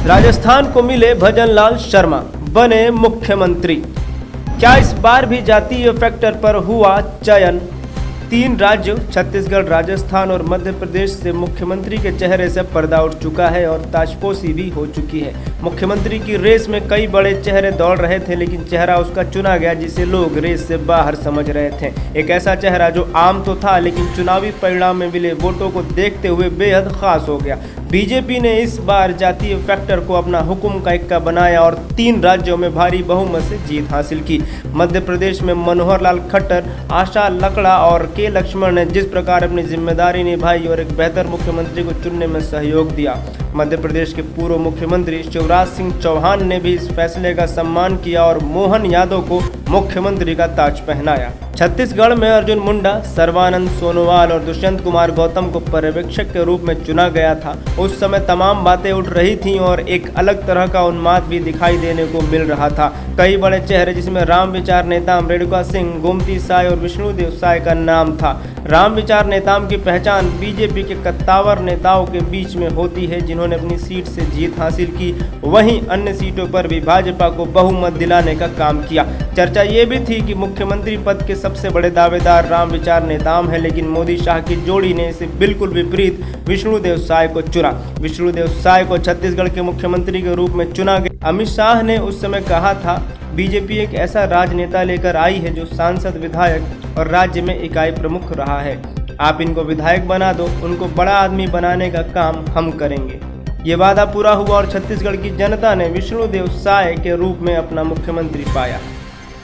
राजस्थान को मिले भजनलाल शर्मा, बने मुख्यमंत्री। क्या इस बार भी जातीय फैक्टर पर हुआ चयन? 3 राज्यों छत्तीसगढ़, राजस्थान और मध्य प्रदेश से मुख्यमंत्री के चेहरे से पर्दा उठ चुका है और ताजपोशी भी हो चुकी है। मुख्यमंत्री की रेस में कई बड़े चेहरे दौड़ रहे थे, लेकिन चेहरा उसका चुना गया जिसे लोग रेस से बाहर समझ रहे थे। एक ऐसा चेहरा जो आम तो था, लेकिन चुनावी परिणाम में मिले वोटों को देखते हुए बेहद खास हो गया। बीजेपी ने इस बार जातीय फैक्टर को अपना हुक्म का इक्का बनाया और 3 राज्यों में भारी बहुमत से जीत हासिल की। मध्य प्रदेश में मनोहर लाल खट्टर, आशा लकड़ा और के लक्ष्मण ने जिस प्रकार अपनी जिम्मेदारी निभाई और एक बेहतर मुख्यमंत्री को चुनने में सहयोग दिया। मध्य प्रदेश के पूर्व मुख्यमंत्री शिवराज सिंह चौहान ने भी इस फैसले का सम्मान किया और मोहन यादव को मुख्यमंत्री का ताज पहनाया। छत्तीसगढ़ में अर्जुन मुंडा, सर्बानंद सोनोवाल और दुष्यंत कुमार गौतम को पर्यवेक्षक के रूप में चुना गया था। उस समय तमाम बातें उठ रही थीं और एक अलग तरह का उन्माद भी दिखाई देने को मिल रहा था। कई बड़े चेहरे जिसमें राम विचार नेताम रेणुका सिंह, गोमती साय और विष्णुदेव साय का नाम था। राम विचार नेताम की पहचान बीजेपी के कद्दावर नेताओं के बीच में होती है, जिन्होंने अपनी सीट से जीत हासिल की। वहीं अन्य सीटों पर भी भाजपा को बहुमत दिलाने का काम किया। चर्चा ये भी थी कि मुख्यमंत्री पद के सबसे बड़े दावेदार राम विचार नेताम है, लेकिन मोदी शाह की जोड़ी ने इसे बिल्कुल विपरीत विष्णुदेव साय को चुना। विष्णुदेव साय को छत्तीसगढ़ के मुख्यमंत्री के रूप में चुना गया। अमित शाह ने उस समय कहा था, बीजेपी एक ऐसा राजनेता लेकर आई है जो सांसद, विधायक और राज्य में इकाई प्रमुख रहा है। आप इनको विधायक बना दो, उनको बड़ा आदमी बनाने का काम हम करेंगे। ये वादा पूरा हुआ और छत्तीसगढ़ की जनता ने विष्णुदेव साय के रूप में अपना मुख्यमंत्री पाया।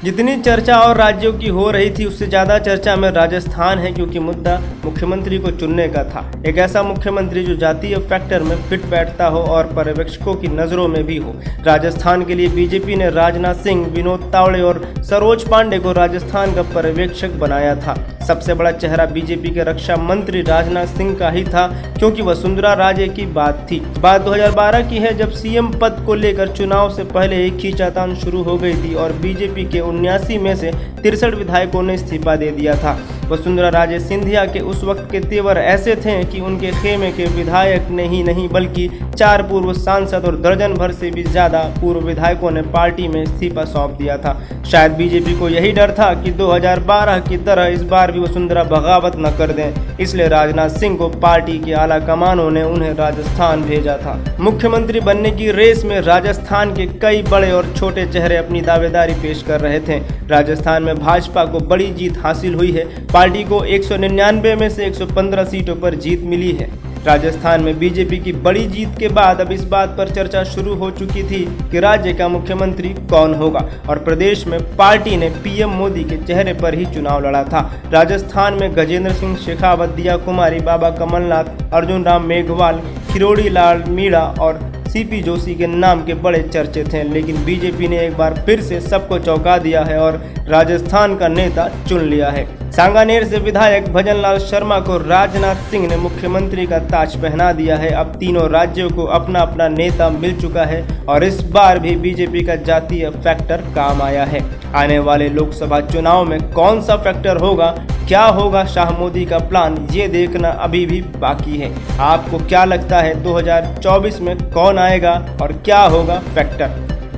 जितनी चर्चा और राज्यों की हो रही थी, उससे ज़्यादा चर्चा में राजस्थान है, क्योंकि मुद्दा मुख्यमंत्री को चुनने का था। एक ऐसा मुख्यमंत्री जो जातीय फैक्टर में फिट बैठता हो और पर्यवेक्षकों की नज़रों में भी हो। राजस्थान के लिए बीजेपी ने राजनाथ सिंह, विनोद तावड़े और सरोज पांडे को राजस्थान का पर्यवेक्षक बनाया था। सबसे बड़ा चेहरा बीजेपी के रक्षा मंत्री राजनाथ सिंह का ही था, क्योंकि वसुंधरा राजे की बात थी। बात 2012 की है, जब सीएम पद को लेकर चुनाव से पहले एक खींचातान शुरू हो गई थी और बीजेपी के 79 में से 63 विधायकों ने इस्तीफा दे दिया था। वसुंधरा राजे सिंधिया के उस वक्त के तेवर ऐसे थे कि उनके खेमे के विधायक नहीं बल्कि 4 पूर्व सांसद और दर्जन भर से भी ज़्यादा पूर्व विधायकों ने पार्टी में इस्तीफा सौंप दिया था। शायद बीजेपी को यही डर था कि 2012 की तरह इस बार भी वसुंधरा बगावत न कर दें, इसलिए राजनाथ सिंह को पार्टी के आला कमानों ने उन्हें राजस्थान भेजा था। मुख्यमंत्री बनने की रेस में राजस्थान के कई बड़े और छोटे चेहरे अपनी दावेदारी पेश कर रहे थे। राजस्थान में भाजपा को बड़ी जीत हासिल हुई है। पार्टी को 199 में से 115 सीटों पर जीत मिली है। राजस्थान में बीजेपी की बड़ी जीत के बाद अब इस बात पर चर्चा शुरू हो चुकी थी कि राज्य का मुख्यमंत्री कौन होगा, और प्रदेश में पार्टी ने पीएम मोदी के चेहरे पर ही चुनाव लड़ा था। राजस्थान में गजेंद्र सिंह शेखावत, दिया कुमारी, बाबा कमलनाथ, अर्जुन राम मेघवाल, किरोड़ी लाल मीणा और सीपी जोशी के नाम के बड़े चर्चे थे, लेकिन बीजेपी ने एक बार फिर से सबको चौंका दिया है और राजस्थान का नेता चुन लिया है। सांगानेर से विधायक भजनलाल शर्मा को राजनाथ सिंह ने मुख्यमंत्री का ताज पहना दिया है। अब तीनों राज्यों को अपना अपना नेता मिल चुका है और इस बार भी बीजेपी का जातीय फैक्टर काम आया है। आने वाले लोकसभा चुनाव में कौन सा फैक्टर होगा, क्या होगा शाह मोदी का प्लान, ये देखना अभी भी बाकी है। आपको क्या लगता है 2024 में कौन आएगा और क्या होगा factor?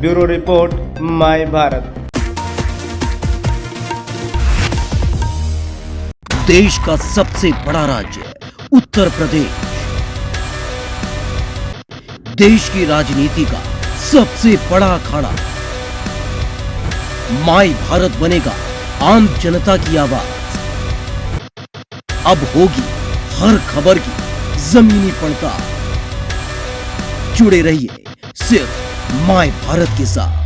Bureau report, my Bharat. देश का सबसे बड़ा राज्य उत्तर प्रदेश, देश की राजनीति का सबसे बड़ा अखाड़ा, माय भारत बनेगा आम जनता की आवाज। अब होगी हर खबर की जमीनी पड़ताल। जुड़े रहिए सिर्फ माय भारत के साथ।